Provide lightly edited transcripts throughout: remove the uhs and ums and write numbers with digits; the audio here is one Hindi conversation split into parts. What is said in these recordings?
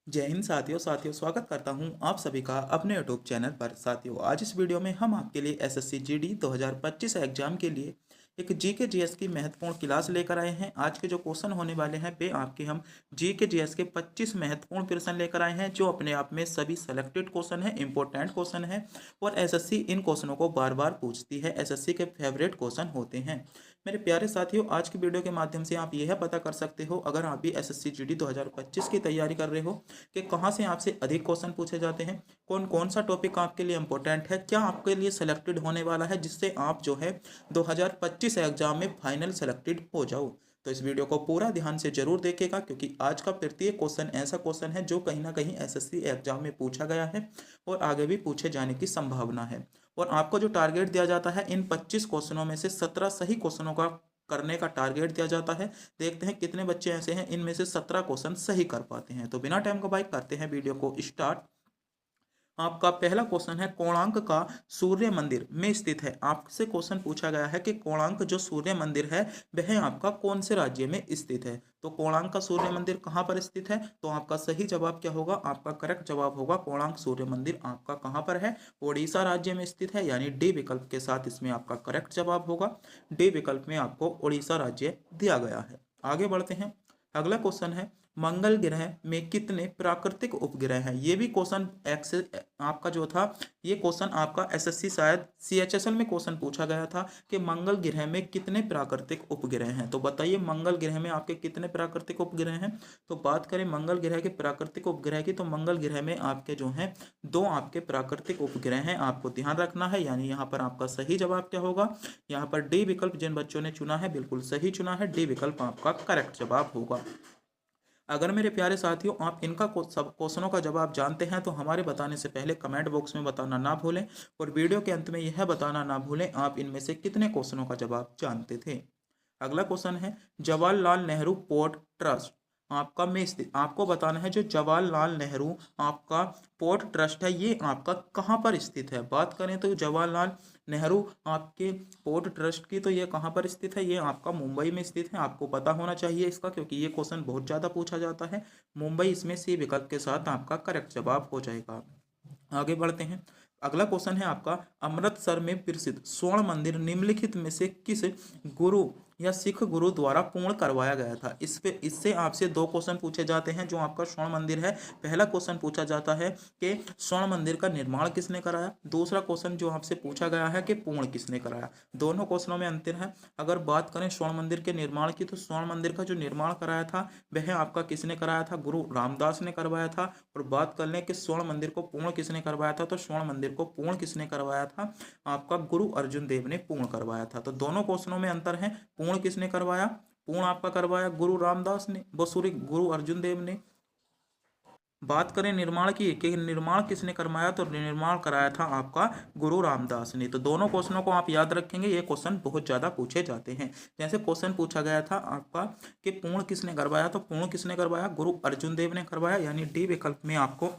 जय हिंद साथियों स्वागत करता हूं आप सभी का अपने यूट्यूब चैनल पर। साथियों, आज इस वीडियो में हम आपके लिए एसएससी जीडी 2025 एग्जाम के लिए एक जीके जीएस की महत्वपूर्ण क्लास लेकर आए हैं। आज के जो क्वेश्चन होने वाले हैं वे आपके हम जीके जीएस के 25 महत्वपूर्ण प्रश्न लेकर आए हैं, जो अपने आप में सभी सेलेक्टेड क्वेश्चन है, इंपॉर्टेंट क्वेश्चन है और एसएससी इन क्वेश्चनों को बार बार पूछती है। एसएससी के फेवरेट क्वेश्चन होते हैं। मेरे प्यारे साथियों, आज की वीडियो के माध्यम से आप यह पता कर सकते हो, अगर आप भी एसएससी जीडी 2025 की तैयारी कर रहे हो, कि कहाँ से आपसे अधिक क्वेश्चन पूछे जाते हैं, कौन कौन सा टॉपिक आपके लिए इंपॉर्टेंट है, क्या आपके लिए सेलेक्टेड होने वाला है, जिससे आप जो है 2025 एग्जाम में फाइनल सेलेक्टेड हो जाओ। तो इस वीडियो को पूरा ध्यान से जरूर देखेगा, क्योंकि आज का प्रत्येक क्वेश्चन ऐसा क्वेश्चन है जो कहीं ना कहीं एसएससी एग्जाम में पूछा गया है और आगे भी पूछे जाने की संभावना है। और आपको जो टारगेट दिया जाता है, इन 25 क्वेश्चनों में से 17 सही क्वेश्चनों का करने का टारगेट दिया जाता है। देखते हैं कितने बच्चे ऐसे हैं इनमें से 17 क्वेश्चन सही कर पाते हैं। तो बिना टाइम गवाए करते हैं वीडियो को स्टार्ट। आपका पहला क्वेश्चन है, कोणार्क का सूर्य मंदिर में स्थित है। आपसे क्वेश्चन पूछा गया है कि कोणार्क जो सूर्य मंदिर है वह आपका कौन से राज्य में स्थित है। तो कोणार्क का सूर्य मंदिर कहाँ पर स्थित है, तो आपका सही जवाब क्या होगा, आपका करेक्ट जवाब होगा कोणार्क सूर्य मंदिर आपका कहाँ पर है, उड़ीसा राज्य में स्थित है। यानी डी विकल्प के साथ इसमें आपका करेक्ट जवाब होगा। डी विकल्प में आपको उड़ीसा राज्य दिया गया है। आगे बढ़ते हैं। अगला क्वेश्चन है, मंगल ग्रह में कितने प्राकृतिक उपग्रह हैं। ये भी क्वेश्चन आपका जो था, ये क्वेश्चन आपका एसएससी शायद सीएचएसएल में क्वेश्चन पूछा गया था कि मंगल ग्रह में कितने प्राकृतिक उपग्रह हैं। तो बताइए मंगल ग्रह में आपके कितने प्राकृतिक उपग्रह हैं। तो बात करें मंगल ग्रह के प्राकृतिक उपग्रह की, तो मंगल ग्रह में आपके जो हैं दो आपके प्राकृतिक उपग्रह हैं, आपको ध्यान रखना है। यानी यहाँ पर आपका सही जवाब क्या होगा, यहाँ पर डी विकल्प जिन बच्चों ने चुना है बिल्कुल सही चुना है, डी विकल्प आपका करेक्ट जवाब होगा। अगर मेरे प्यारे साथियों आप इनका सब क्वेश्चनों का जवाब जानते हैं तो हमारे बताने से पहले कमेंट बॉक्स में बताना ना भूलें, और वीडियो के अंत में यह बताना ना भूलें आप इनमें से कितने क्वेश्चनों का जवाब जानते थे। अगला क्वेश्चन है, जवाहरलाल नेहरू पोर्ट ट्रस्ट आपका में स्थित, आपको बताना है जो जवाहरलाल नेहरू आपका पोर्ट ट्रस्ट है ये आपका कहाँ पर स्थित है। बात करें तो जवाहरलाल नेहरू आपके पोर्ट ट्रस्ट की, तो ये कहाँ पर स्थित है, ये आपका मुंबई में स्थित है। आपको पता होना चाहिए इसका, क्योंकि ये क्वेश्चन बहुत ज़्यादा पूछा जाता है। मुंबई इसमें सी विकल्प के साथ आपका करेक्ट जवाब हो जाएगा। आगे बढ़ते हैं। अगला क्वेश्चन है आपका, अमृतसर में प्रसिद्ध स्वर्ण मंदिर निम्नलिखित में से किस गुरु या सिख गुरु द्वारा पूर्ण करवाया गया था। इस पे इससे आपसे दो क्वेश्चन पूछे जाते हैं जो आपका स्वर्ण मंदिर है। पहला क्वेश्चन पूछा जाता है कि स्वर्ण मंदिर का निर्माण किसने कराया, दूसरा क्वेश्चन जो आपसे पूछा गया है कि पूर्ण किसने कराया। दोनों क्वेश्चनों में अंतर है। अगर बात करें स्वर्ण मंदिर के निर्माण की, तो स्वर्ण मंदिर का जो निर्माण कराया था वह आपका किसने कराया था, गुरु रामदास ने करवाया था। और बात कर लें कि स्वर्ण मंदिर को पूर्ण किसने करवाया था, तो स्वर्ण मंदिर को पूर्ण किसने करवाया था, आपका गुरु अर्जुन देव ने पूर्ण करवाया था। तो दोनों क्वेश्चनों में अंतर है। पूर्ण किसने करवाया, पूर्ण आपका करवाया गुरु रामदास ने, बसुरी गुरु अर्जुन देव ने। बात करें निर्माण की कि निर्माण किसने करवाया, तो निर्माण कराया था आपका गुरु रामदास ने। तो दोनों क्वेश्चनों को आप याद रखेंगे, ये क्वेश्चन बहुत ज़्यादा पूछे जाते हैं। जैसे क्वेश्चन पूछा गया था आपका कि पूर्ण किसने करवाया, तो पूर्ण किसने करवाया, गुरु अर्जुन देव ने करवाया। यानी डी विकल्प में आपको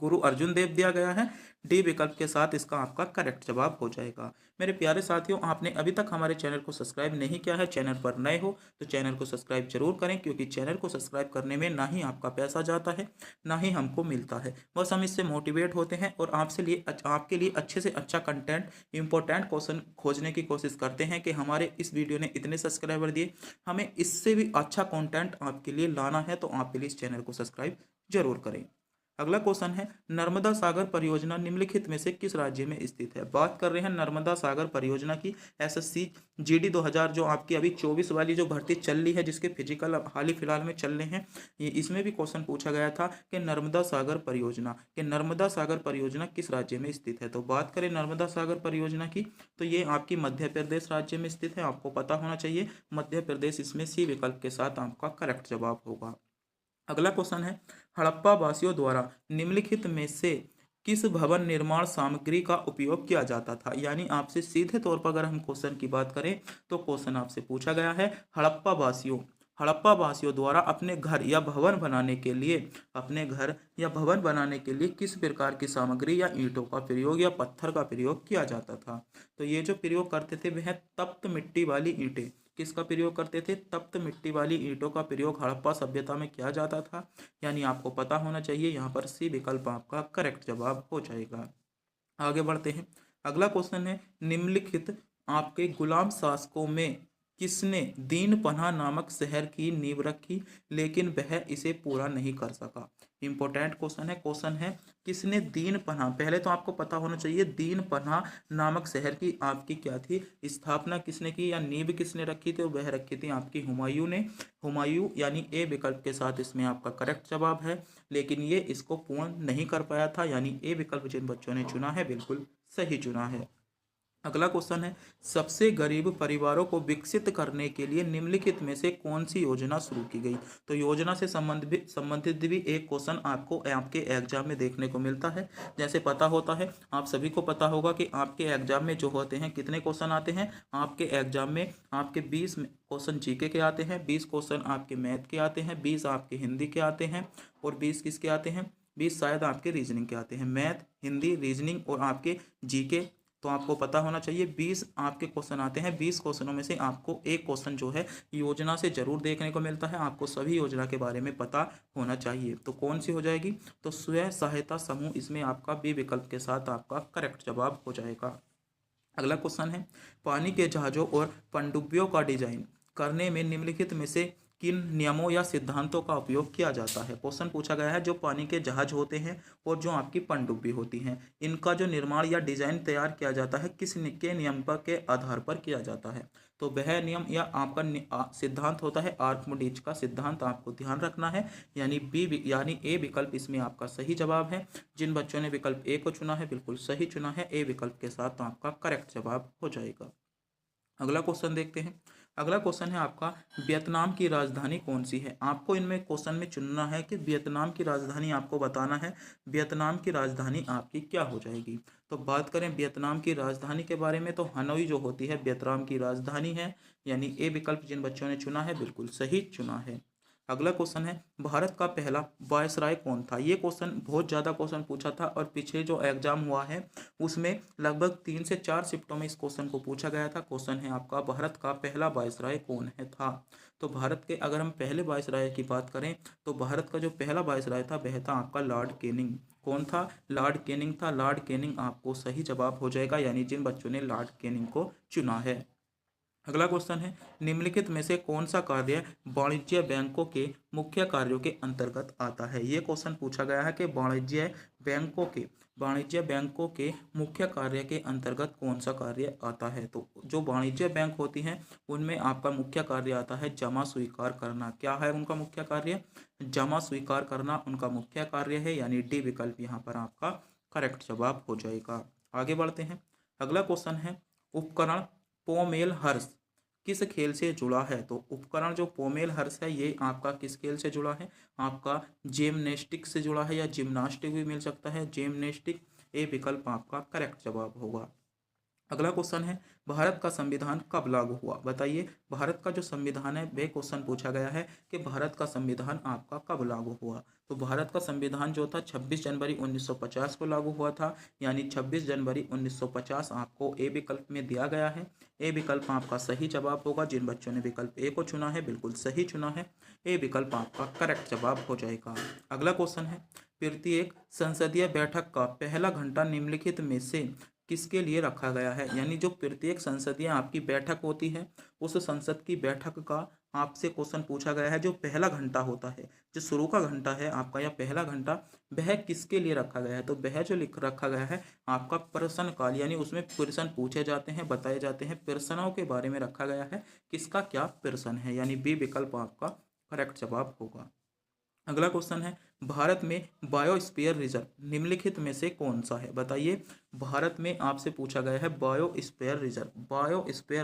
गुरु अर्जुन देव दिया गया है। डी विकल्प के साथ इसका आपका करेक्ट जवाब हो जाएगा। मेरे प्यारे साथियों, आपने अभी तक हमारे चैनल को सब्सक्राइब नहीं किया है, चैनल पर नए हो तो चैनल को सब्सक्राइब जरूर करें, क्योंकि चैनल को सब्सक्राइब करने में ना ही आपका पैसा जाता है ना ही हमको मिलता है। बस हम इससे मोटिवेट होते हैं और आपके लिए अच्छे से अच्छा कंटेंट, इंपॉर्टेंट क्वेश्चन खोजने की कोशिश करते हैं कि हमारे इस वीडियो ने इतने सब्सक्राइबर दिए, हमें इससे भी अच्छा कंटेंट आपके लिए लाना है, तो आप प्लीज़ चैनल को सब्सक्राइब जरूर करें। अगला क्वेश्चन है, नर्मदा सागर परियोजना निम्नलिखित में से किस राज्य में स्थित है। बात कर रहे हैं नर्मदा सागर परियोजना की। एसएससी जीडी 2000 जो आपकी अभी 24 वाली जो भर्ती चल रही है, जिसके फिजिकल हाल ही फिलहाल में चल रहे हैं, ये इसमें भी क्वेश्चन पूछा गया था कि नर्मदा सागर परियोजना किस राज्य में स्थित है। तो बात करें नर्मदा सागर परियोजना की, तो ये आपकी मध्य प्रदेश राज्य में स्थित है। आपको पता होना चाहिए मध्य प्रदेश, इसमें सी विकल्प के साथ आपका करेक्ट जवाब होगा। अगला क्वेश्चन है, हड़प्पा वासियों द्वारा निम्नलिखित में से किस भवन निर्माण सामग्री का उपयोग किया जाता था। यानी आपसे सीधे तौर पर अगर हम क्वेश्चन की बात करें, तो क्वेश्चन आपसे पूछा गया है, हड़प्पा वासियों द्वारा अपने घर या भवन बनाने के लिए किस प्रकार की सामग्री या ईंटों का प्रयोग या पत्थर का प्रयोग किया जाता था। तो ये जो प्रयोग करते थे वह तप्त मिट्टी वाली ईंटें, किसका प्रयोग करते थे? तप्त मिट्टी वाली ईंटों का प्रयोग हड़प्पा सभ्यता में किया जाता था। यानी आपको पता होना चाहिए, यहाँ पर सी विकल्प आपका करेक्ट जवाब हो जाएगा। आगे बढ़ते हैं। अगला क्वेश्चन है, निम्नलिखित आपके गुलाम शासकों में किसने दीन पन्हा नामक शहर की नींव रखी लेकिन वह इसे पूरा नहीं कर सका? इंपॉर्टेंट क्वेश्चन है किसने दीन पन्हा, पहले तो आपको पता होना चाहिए दीन पन्हा नामक शहर की आपकी क्या थी, स्थापना किसने की या नींव किसने रखी थी? वह रखी थी आपकी हुमायूं ने। हुमायूं यानी ए विकल्प के साथ इसमें आपका करेक्ट जवाब है, लेकिन ये इसको पूर्ण नहीं कर पाया था, यानी ए विकल्प जिन बच्चों ने चुना है बिल्कुल सही चुना है। अगला क्वेश्चन है, सबसे गरीब परिवारों को विकसित करने के लिए निम्नलिखित में से कौन सी योजना शुरू की गई? तो योजना से संबंधित भी एक क्वेश्चन आपको आपके एग्जाम में देखने को मिलता है। जैसे पता होता है, आप सभी को पता होगा कि आपके एग्जाम में जो होते हैं कितने क्वेश्चन आते हैं आपके एग्जाम में, आपके 20 क्वेश्चन जीके के आते हैं, 20 क्वेश्चन आपके मैथ के आते हैं, 20 आपके हिंदी के आते हैं और 20 किसके आते हैं? 20 शायद आपके रीजनिंग के आते हैं। मैथ, हिंदी, रीजनिंग और आपके जीके, तो आपको पता होना चाहिए 20 आपके क्वेश्चन आते हैं। 20 क्वेश्चनों में से आपको एक क्वेश्चन जो है योजना से जरूर देखने को मिलता है। आपको सभी योजना के बारे में पता होना चाहिए। तो कौन सी हो जाएगी? तो स्वयं सहायता समूह इसमें आपका बी विकल्प के साथ आपका करेक्ट जवाब हो जाएगा। अगला क्वेश्चन है, पानी के जहाजों और पनडुब्बियों का डिजाइन करने में निम्नलिखित में से किन नियमों या सिद्धांतों का उपयोग किया जाता है? क्वेश्चन पूछा गया है जो पानी के जहाज होते हैं और जो आपकी पनडुब्बी होती हैं, इनका जो निर्माण या डिजाइन तैयार किया जाता है किस के नियम पर के आधार पर किया जाता है? तो वह नियम या आपका सिद्धांत होता है आर्किमिडीज का सिद्धांत, आपको ध्यान रखना है। यानी ए विकल्प इसमें आपका सही जवाब है। जिन बच्चों ने विकल्प ए को चुना है बिल्कुल सही चुना है, ए विकल्प के साथ आपका करेक्ट जवाब हो जाएगा। अगला क्वेश्चन देखते हैं। अगला क्वेश्चन है आपका, वियतनाम की राजधानी कौन सी है? आपको इनमें क्वेश्चन में चुनना है कि वियतनाम की राजधानी आपको बताना है। वियतनाम की राजधानी आपकी क्या हो जाएगी? तो बात करें वियतनाम की राजधानी के बारे में, तो हनोई जो होती है वियतनाम की राजधानी है। यानी ए विकल्प जिन बच्चों ने चुना है बिल्कुल सही चुना है। अगला क्वेश्चन है, भारत का पहला वायसराय कौन था? ये क्वेश्चन बहुत ज़्यादा क्वेश्चन पूछा था और पीछे जो एग्जाम हुआ है उसमें लगभग 3 से 4 शिफ्टों में इस क्वेश्चन को पूछा गया था। क्वेश्चन है आपका, भारत का पहला वायसराय कौन है था? तो भारत के अगर हम पहले वायसराय की बात करें तो भारत का जो पहला वायसराय था वह था आपका लॉर्ड कैनिंग। कौन था? लॉर्ड कैनिंग था। लॉर्ड कैनिंग आपको सही जवाब हो जाएगा, यानी जिन बच्चों ने लॉर्ड कैनिंग को चुना है। अगला क्वेश्चन है, निम्नलिखित में से कौन सा कार्य वाणिज्य बैंकों के मुख्य कार्यों के अंतर्गत आता है? ये क्वेश्चन पूछा गया है कि वाणिज्य बैंकों के मुख्य कार्य के अंतर्गत कौन सा कार्य आता है? तो जो वाणिज्य बैंक होती हैं उनमें आपका मुख्य कार्य आता है जमा स्वीकार करना। क्या है उनका मुख्य कार्य? जमा स्वीकार करना उनका मुख्य कार्य है, यानी डी विकल्प यहाँ पर आपका करेक्ट जवाब हो जाएगा। आगे बढ़ते हैं। अगला क्वेश्चन है, उपकरण पोमेल हर्ष किस खेल से जुड़ा है? तो उपकरण जो पोमेल हर्ष है ये आपका किस खेल से जुड़ा है? आपका जिम्नेस्टिक से जुड़ा है, या जिम्नास्टिक भी मिल सकता है, जिम्नेस्टिक। ए विकल्प आपका करेक्ट जवाब होगा। अगला क्वेश्चन है, भारत का संविधान कब लागू हुआ? बताइए, भारत का जो संविधान है वह क्वेश्चन पूछा गया है कि भारत का संविधान आपका कब लागू हुआ? तो भारत का संविधान जो था 26 जनवरी 1950 को लागू हुआ था, यानी 26 जनवरी 1950 आपको ए विकल्प में दिया गया है। ए विकल्प आपका सही जवाब होगा। जिन बच्चों ने विकल्प ए को चुना है बिल्कुल सही चुना है, ए विकल्प आपका करेक्ट जवाब हो जाएगा। अगला क्वेश्चन है, प्रत्येक संसदीय बैठक का पहला घंटा निम्नलिखित में से किसके लिए रखा गया है? यानी जो प्रत्येक संसदीय आपकी बैठक होती है उस संसद की बैठक का आपसे क्वेश्चन पूछा गया है, जो पहला घंटा होता है, जो शुरू का घंटा है आपका या पहला घंटा, वह किसके लिए रखा गया है? तो वह जो लिख रखा गया है आपका प्रश्न काल, यानी उसमें प्रश्न पूछे जाते हैं, बताए जाते हैं, प्रश्नों के बारे में रखा गया है। किसका क्या प्रश्न है? यानी बी विकल्प आपका करेक्ट जवाब होगा। अगला क्वेश्चन है, भारत में बायोस्फीयर रिजर्व निम्नलिखित में से कौन सा है? बताइए, भारत में आपसे पूछा गया है बायोस्फीयर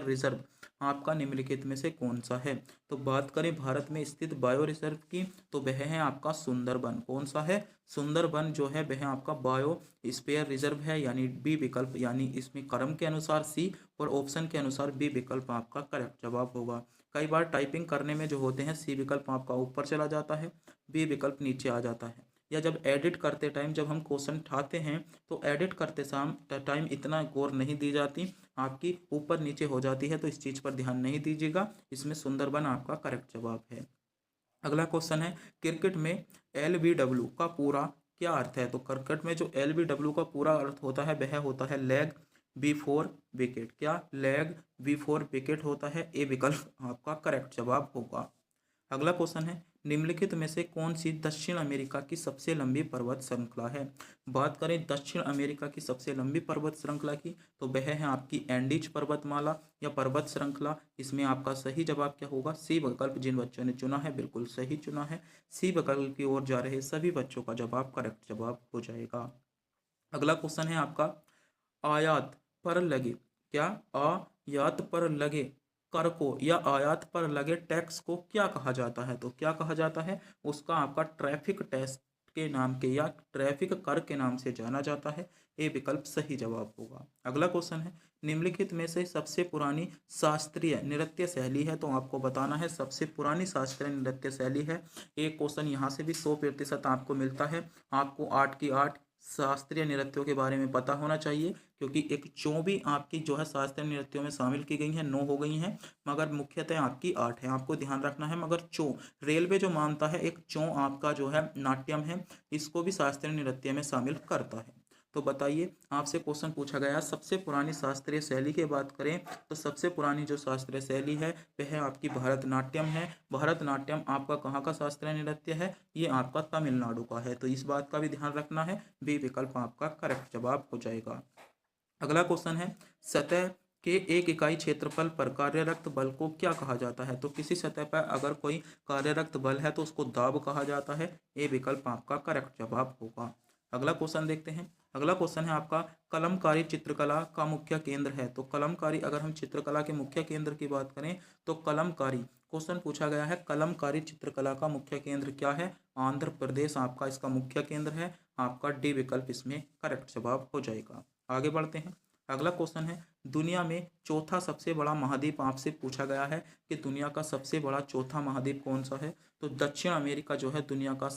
रिजर्व आपका निम्नलिखित में से कौन सा है? तो बात करें भारत में स्थित बायो रिजर्व की, तो वह है आपका सुंदरबन। कौन सा है? सुंदरबन जो है वह आपका बायोस्फीयर रिजर्व है, यानी बी विकल्प, यानी इसमें क्रम के अनुसार सी और ऑप्शन के अनुसार बी विकल्प आपका करेक्ट जवाब होगा। कई बार टाइपिंग करने में जो होते हैं सी विकल्प आपका ऊपर चला जाता है, बी विकल्प नीचे आ जाता है, या जब एडिट करते टाइम जब हम क्वेश्चन उठाते हैं तो एडिट करते टाइम इतना गौर नहीं दी जाती, आपकी ऊपर नीचे हो जाती है, तो इस चीज़ पर ध्यान नहीं दीजिएगा। इसमें सुंदरबन आपका करेक्ट जवाब है। अगला क्वेश्चन है क्रिकेट में LBW का पूरा क्या अर्थ है? तो क्रिकेट में जो LBW का पूरा अर्थ होता है वह होता है लेग बिफोर विकेट। क्या लेग बिफोर विकेट होता है? ए विकल्प आपका करेक्ट जवाब होगा। अगला क्वेश्चन है निम्नलिखित में से कौन सी दक्षिण अमेरिका की सबसे लंबी पर्वत श्रृंखला है? बात करें दक्षिण अमेरिका की सबसे लंबी पर्वत श्रृंखला की तो वह है आपकी एंडीज पर्वतमाला या पर्वत श्रृंखला। इसमें आपका सही जवाब क्या होगा? सी विकल्प। जिन बच्चों ने चुना है बिल्कुल सही चुना है, सी विकल्प की ओर जा रहे सभी बच्चों का जवाब करेक्ट जवाब हो जाएगा। अगला क्वेश्चन है आपका आयात पर लगे, क्या आयात पर लगे कर को या आयात पर लगे टैक्स को क्या कहा जाता है? तो क्या कहा जाता है? उसका आपका ट्रैफिक टैक्स के नाम के या ट्रैफिक कर के नाम से जाना जाता है। ए विकल्प सही जवाब होगा। अगला क्वेश्चन है निम्नलिखित में से सबसे पुरानी शास्त्रीय नृत्य शैली है? तो आपको बताना है सबसे पुरानी शास्त्रीय नृत्य शैली है। एक क्वेश्चन यहाँ से भी 100% आपको मिलता है। आपको 8 की 8 शास्त्रीय नृत्यों के बारे में पता होना चाहिए, क्योंकि एक 24 आपकी जो है शास्त्रीय नृत्यों में शामिल की गई हैं, 9 हो गई हैं, मगर मुख्यतः आपकी 8 है, आपको ध्यान रखना है। मगर रेलवे जो मानता है एक आपका जो है नाट्यम है, इसको भी शास्त्रीय नृत्य में शामिल करता है। तो बताइए, आपसे क्वेश्चन पूछा गया सबसे पुरानी शास्त्रीय शैली की बात करें तो सबसे पुरानी जो शास्त्रीय शैली है वह आपकी भरतनाट्यम है। भरतनाट्यम आपका कहाँ का शास्त्रीय नृत्य है? ये आपका तमिलनाडु का है, तो इस बात का भी ध्यान रखना है। बी विकल्प आपका करेक्ट जवाब हो जाएगा। अगला क्वेश्चन है सतह के एक इकाई क्षेत्रफल पर कार्यरत बल को क्या कहा जाता है? तो किसी सतह पर अगर कोई कार्यरत बल है तो उसको दाब कहा जाता है। ए विकल्प आपका करेक्ट जवाब होगा। अगला क्वेश्चन देखते हैं। अगला क्वेश्चन है आपका कलमकारी चित्रकला का मुख्य केंद्र है? तो कलमकारी, अगर हम चित्रकला के मुख्य केंद्र की बात करें तो कलमकारी क्वेश्चन पूछा गया है, कलमकारी चित्रकला का मुख्य केंद्र क्या है? आंध्र प्रदेश आपका इसका मुख्य केंद्र है। आपका डी विकल्प इसमें करेक्ट जवाब हो जाएगा। आगे बढ़ते हैं। अगला क्वेश्चन है दुनिया में चौथा सबसे बड़ा महाद्वीप आपसे पूछा गया है कि दुनिया का सबसे बड़ा चौथा महाद्वीप कौन सा है? तो दक्षिण अमेरिका जो है दुनिया का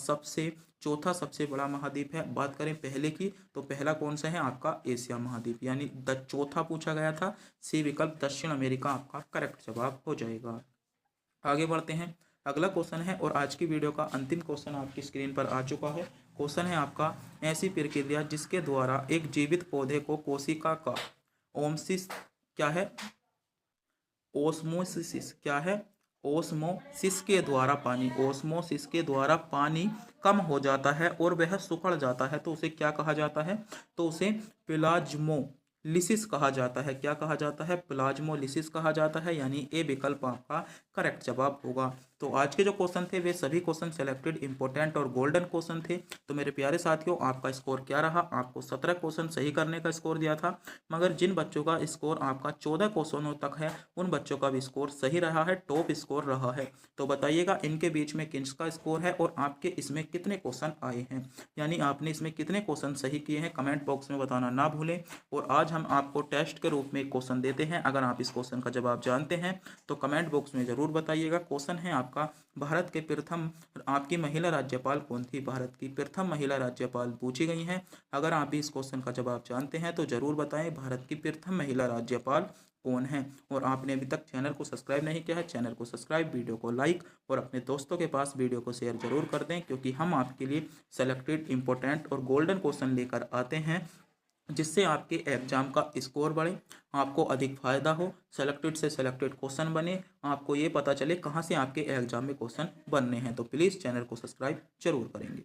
चौथा सबसे बड़ा महाद्वीप है। बात करें पहले की तो पहला कौन सा है? आपका एशिया महाद्वीप, यानी चौथा पूछा गया था। सी विकल्प दक्षिण अमेरिका आपका करेक्ट जवाब हो जाएगा। आगे बढ़ते हैं। अगला क्वेश्चन है और आज की वीडियो का अंतिम क्वेश्चन आपकी स्क्रीन पर आ चुका है। क्वेश्चन है आपका ऐसी प्रक्रिया जिसके द्वारा एक जीवित पौधे को कोशिका का ओमसिस क्या है? ओस्मोसिस क्या है? ओस्मोसिस के द्वारा पानी कम हो जाता है और वह सुखड़ जाता है, तो उसे क्या कहा जाता है? तो उसे प्लाज्मोलिसिस कहा जाता है। क्या कहा जाता है? प्लाज्मोलिसिस कहा जाता है, यानी ए विकल्प आपका करेक्ट जवाब होगा। तो आज के जो क्वेश्चन थे वे सभी क्वेश्चन सेलेक्टेड इंपॉर्टेंट और गोल्डन क्वेश्चन थे। तो मेरे प्यारे साथियों, आपका स्कोर क्या रहा? आपको 17 क्वेश्चन सही करने का स्कोर दिया था, मगर जिन बच्चों का स्कोर आपका 14 क्वेश्चनों तक है उन बच्चों का भी स्कोर सही रहा है, टॉप स्कोर रहा है। तो बताइएगा इनके बीच में किसका स्कोर है और आपके इसमें कितने क्वेश्चन आए हैं, यानी आपने इसमें कितने क्वेश्चन सही किए हैं, कमेंट बॉक्स में बताना ना भूलें। और आज हम आपको टेस्ट के रूप में एक क्वेश्चन देते हैं, अगर आप इस क्वेश्चन का जवाब जानते हैं तो कमेंट बॉक्स में जरूर बताइएगा। क्वेश्चन है आपका भारत के प्रथम आपकी महिला राज्यपाल कौन थी? भारत की प्रथम महिला राज्यपाल पूछी गई हैं। अगर आप भी इस क्वेश्चन का जवाब जानते हैं तो जरूर बताएं भारत की प्रथम महिला राज्यपाल कौन है। और आपने अभी तक चैनल को सब्सक्राइब नहीं किया है, चैनल को सब्सक्राइब, वीडियो को लाइक और अपने दोस्तों के पास वीडियो को शेयर जरूर कर दें, क्योंकि हम आपके लिए सेलेक्टेड इंपॉर्टेंट और गोल्डन क्वेश्चन लेकर आते हैं जिससे आपके एग्जाम का स्कोर बढ़े, आपको अधिक फायदा हो, सेलेक्टेड से सेलेक्टेड क्वेश्चन बने, आपको ये पता चले कहाँ से आपके एग्जाम में क्वेश्चन बनने हैं। तो प्लीज़ चैनल को सब्सक्राइब जरूर करेंगे।